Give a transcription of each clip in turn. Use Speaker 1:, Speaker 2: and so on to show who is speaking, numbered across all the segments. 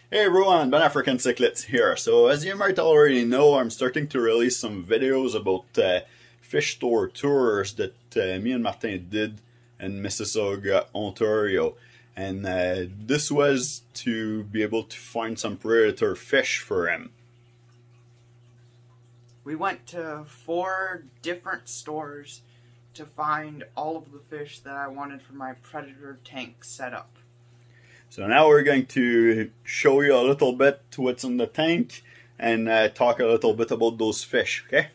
Speaker 1: Hey everyone, Ben African Cichlids here. So as you might already know, I'm starting to release some videos about fish store tours that me and Martin did in Mississauga, Ontario. And this was to be able to find some predator fish for him.
Speaker 2: We went to 4 different stores to find all of the fish that I wanted for my predator tank setup.
Speaker 1: So now we're going to show you a little bit what's in the tank and talk a little bit about those fish, okay?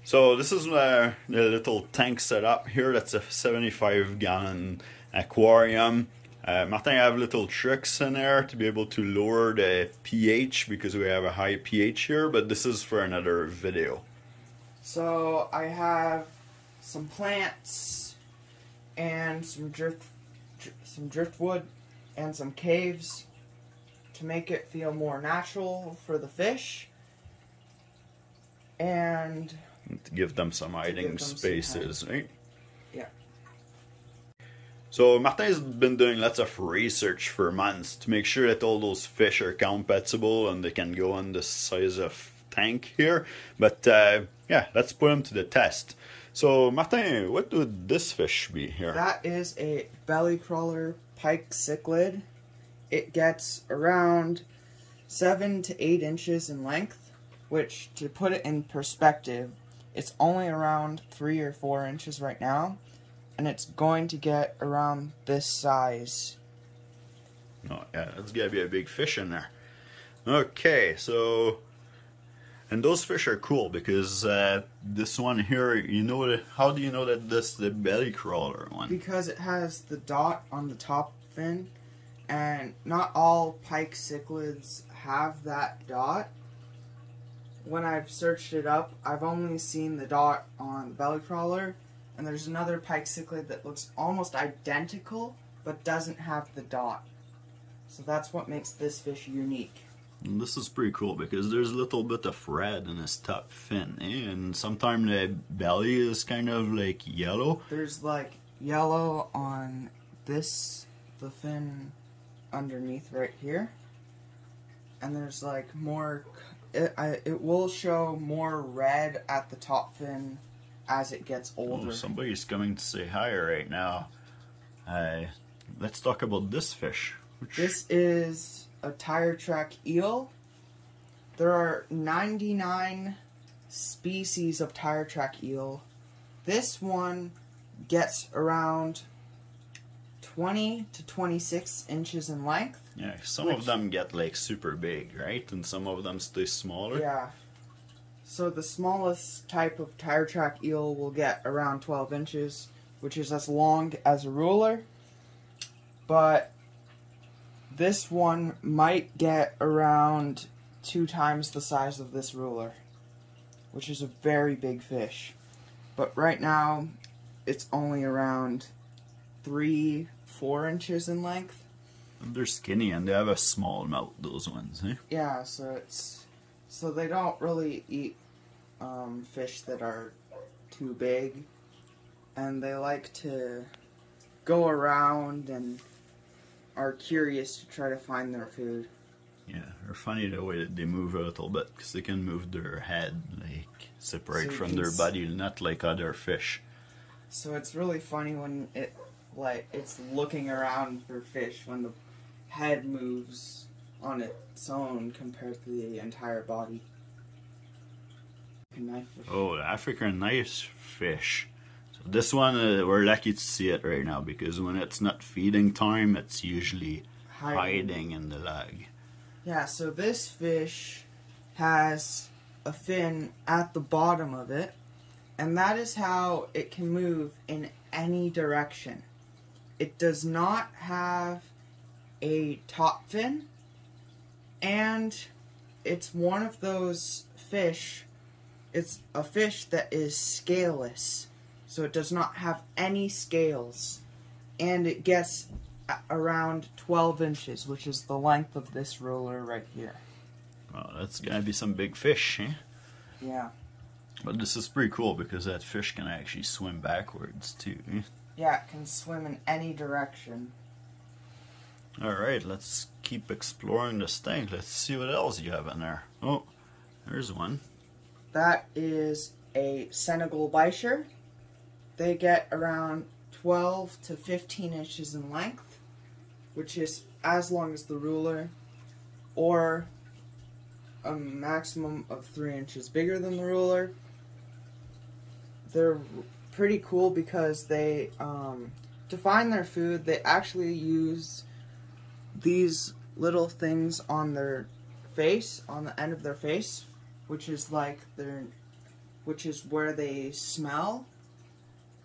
Speaker 1: So this is the little tank setup here. That's a 75-gallon aquarium. Martin have little tricks in there to be able to lower the pH because we have a high pH here, but this is for another video.
Speaker 2: So I have some plants and some driftwood and some caves to make it feel more natural for the fish and
Speaker 1: to give them some hiding spaces, right?
Speaker 2: Yeah.
Speaker 1: So Martin's been doing lots of research for months to make sure that all those fish are compatible and they can go on the size of tank here. But yeah, let's put them to the test. So Martin, what would this fish be here?
Speaker 2: That is a belly crawler pike cichlid. It gets around 7 to 8 inches in length, which, to put it in perspective, it's only around 3 or 4 inches right now, and it's going to get around this size.
Speaker 1: Oh yeah, that's gonna be a big fish in there. Okay, so and those fish are cool because this one here, you know, how do you know that this is the belly crawler one?
Speaker 2: Because it has the dot on the top fin, and not all pike cichlids have that dot. When I've searched it up, I've only seen the dot on the belly crawler, and there's another pike cichlid that looks almost identical but doesn't have the dot. So that's what makes this fish unique.
Speaker 1: And this is pretty cool because there's a little bit of red in his top fin, eh? And sometimes the belly is kind of like yellow.
Speaker 2: There's like yellow on the fin underneath right here, and there's like more. It will show more red at the top fin as it gets older.
Speaker 1: Oh, somebody's coming to say hi right now. Let's talk about this fish.
Speaker 2: This is a tire track eel. There are 99 species of tire track eel. This one gets around 20 to 26 inches in length.
Speaker 1: Yeah, some of them get like super big, right? And some of them stay smaller.
Speaker 2: Yeah. So the smallest type of tire track eel will get around 12 inches, which is as long as a ruler. But this one might get around 2 times the size of this ruler, which is a very big fish. But right now, it's only around 3-4 inches in length.
Speaker 1: And they're skinny and they have a small mouth, those ones, eh?
Speaker 2: Yeah, so they don't really eat fish that are too big, and they like to go around and are curious to try to find their food.
Speaker 1: Yeah, they're funny the way that they move a little bit because they can move their head like separate from their body, not like other fish.
Speaker 2: So it's really funny when it's looking around for fish when the head moves on its own compared to the entire body. Knife fish.
Speaker 1: Oh, the African knife fish. This one, we're lucky to see it right now because when it's not feeding time, it's usually hiding in the lag.
Speaker 2: Yeah, so this fish has a fin at the bottom of it, and that is how it can move in any direction. It does not have a top fin, and it's one of those fish, it's a fish that is scaleless. So it does not have any scales, and it gets around 12 inches, which is the length of this ruler right here.
Speaker 1: Well, that's gonna be some big fish, eh?
Speaker 2: Yeah.
Speaker 1: But this is pretty cool because that fish can actually swim backwards too, eh?
Speaker 2: Yeah, it can swim in any direction.
Speaker 1: Alright, let's keep exploring this tank. Let's see what else you have in there. Oh, there's one.
Speaker 2: That is a Senegal Bichir. They get around 12 to 15 inches in length, which is as long as the ruler, or a maximum of 3 inches bigger than the ruler. They're pretty cool because they, to find their food, they actually use these little things on their face, on the end of their face, which is like which is where they smell.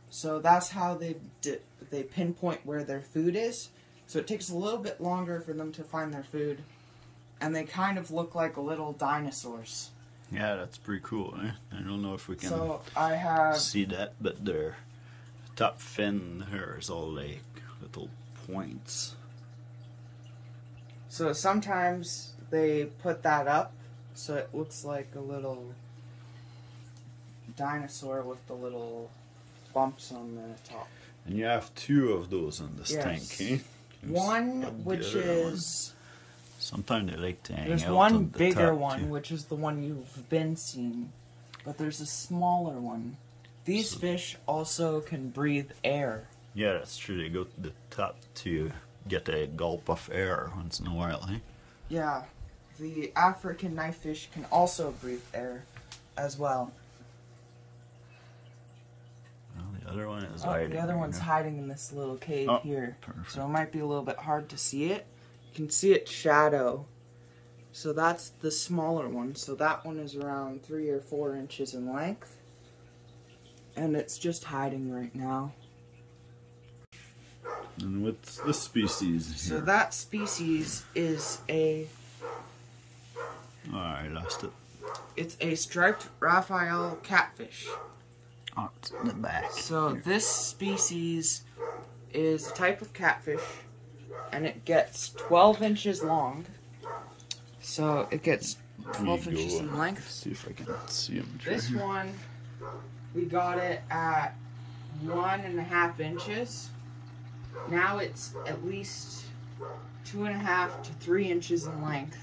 Speaker 2: So that's how they pinpoint where their food is. So it takes a little bit longer for them to find their food, and they kind of look like little dinosaurs.
Speaker 1: Yeah, that's pretty cool, eh? I don't know if we can see that, but their top fin here is all like little points.
Speaker 2: So sometimes they put that up so it looks like a little dinosaur with the little bumps on the top.
Speaker 1: And you have 2 of those in this tank, eh?
Speaker 2: One which is...
Speaker 1: Sometimes they like to hang
Speaker 2: There's
Speaker 1: out
Speaker 2: one
Speaker 1: on the
Speaker 2: bigger
Speaker 1: top,
Speaker 2: one,
Speaker 1: too.
Speaker 2: which is the one you've been seeing. But there's a smaller one. These fish also can breathe air.
Speaker 1: Yeah, that's true. They go to the top to get a gulp of air once in a while, eh?
Speaker 2: Yeah. The African knifefish can also breathe air as well.
Speaker 1: Well, the other one is hiding.
Speaker 2: The other one's hiding in this little cave here.
Speaker 1: Perfect.
Speaker 2: So it might be a little bit hard to see it. You can see its shadow. So that's the smaller one. So that one is around 3 or 4 inches in length. And it's just hiding right now.
Speaker 1: And what's this species here?
Speaker 2: So that species is a...
Speaker 1: Oh, I lost it.
Speaker 2: It's a striped Raphael catfish.
Speaker 1: Oh, it's in the back.
Speaker 2: So this species is a type of catfish, and it gets 12 inches long. So it gets 12 inches in length.
Speaker 1: Let's see if I can see him.
Speaker 2: This one, we got it at 1.5 inches. Now it's at least 2.5 to 3 inches in length.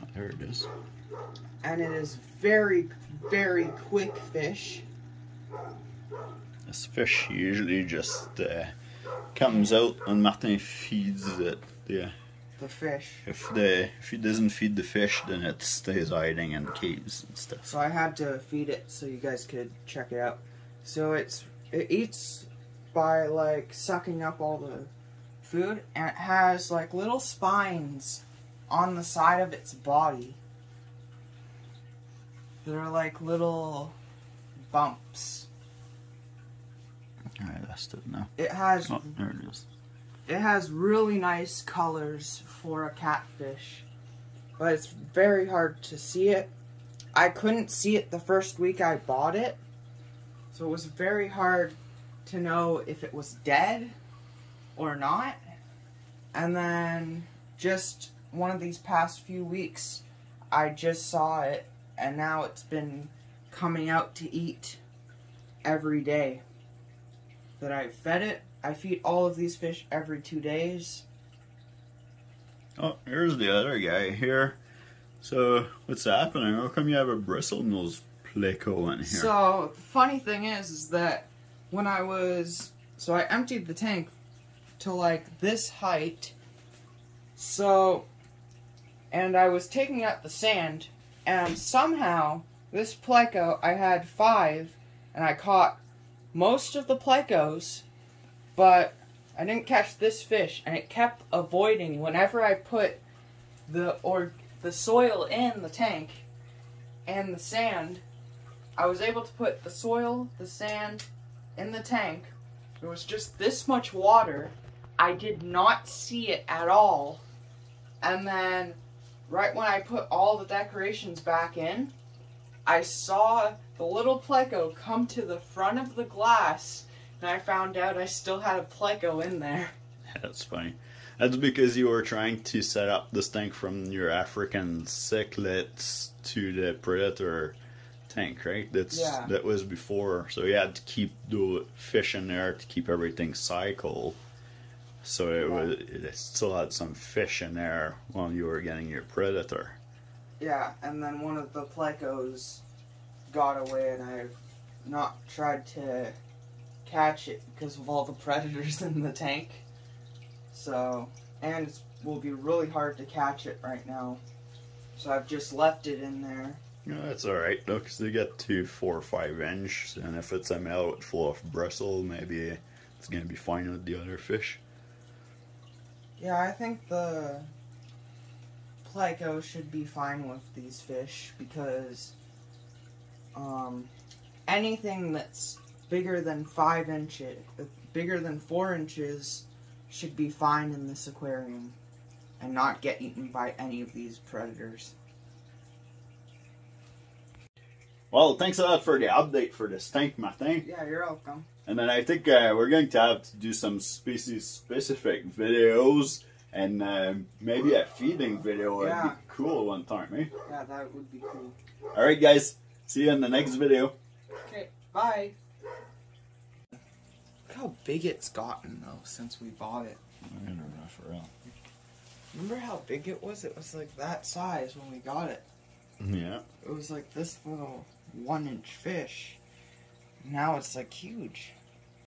Speaker 1: Oh, there it is.
Speaker 2: And it is very, very quick fish.
Speaker 1: This fish usually just comes out and Martin feeds it. Yeah.
Speaker 2: The fish.
Speaker 1: If he doesn't feed the fish, then it stays hiding in caves and stuff.
Speaker 2: So I had to feed it so you guys could check it out. So it eats by like sucking up all the food, and it has like little spines on the side of its body. They're like little bumps.
Speaker 1: I lost it now.
Speaker 2: It has
Speaker 1: Oh, there it is.
Speaker 2: It has really nice colors for a catfish, but it's very hard to see it. I couldn't see it the first week I bought it, so it was very hard to know if it was dead or not. And then just one of these past few weeks, I just saw it, and now it's been coming out to eat every day that I've fed it. I feed all of these fish every 2 days.
Speaker 1: Oh, here's the other guy here. So, what's happening? How come you have a bristlenose pleco in here?
Speaker 2: So, the funny thing is that when I emptied the tank to like this height. So, and I was taking out the sand, and somehow this pleco, I had 5, and I caught most of the plecos, but I didn't catch this fish, and it kept avoiding whenever I put the soil in the tank and the sand. I was able to put the soil, the sand in the tank. There was just this much water. I did not see it at all. And then right when I put all the decorations back in, I saw the little pleco come to the front of the glass, and I found out I still had a pleco in there.
Speaker 1: That's funny. That's because you were trying to set up this tank from your African cichlids to the predator tank, right? That was before, so you had to keep the fish in there to keep everything cycle. So it still had some fish in there while you were getting your predator.
Speaker 2: Yeah, and then one of the plecos got away, and I've not tried to catch it because of all the predators in the tank. So, and it will be really hard to catch it right now. So I've just left it in there.
Speaker 1: Yeah, that's alright though, because they get to 4 or 5 inch, and if it's a male with full of bristle, maybe it's going to be fine with the other fish.
Speaker 2: Yeah, I think the pleco should be fine with these fish because anything that's bigger than 5 inches, bigger than 4 inches, should be fine in this aquarium and not get eaten by any of these predators.
Speaker 1: Well, thanks a lot for the update for this tank, Martin.
Speaker 2: Yeah, you're welcome.
Speaker 1: And then I think we're going to have to do some species-specific videos, and maybe a feeding video would be cool one time, eh?
Speaker 2: Yeah, that would be cool.
Speaker 1: Alright guys, see you in the next video.
Speaker 2: Okay, bye. Look how big it's gotten though since we bought it.
Speaker 1: I don't know for real.
Speaker 2: Remember how big it was? It was like that size when we got it.
Speaker 1: Yeah.
Speaker 2: It was like this little 1-inch fish. Now it's like huge.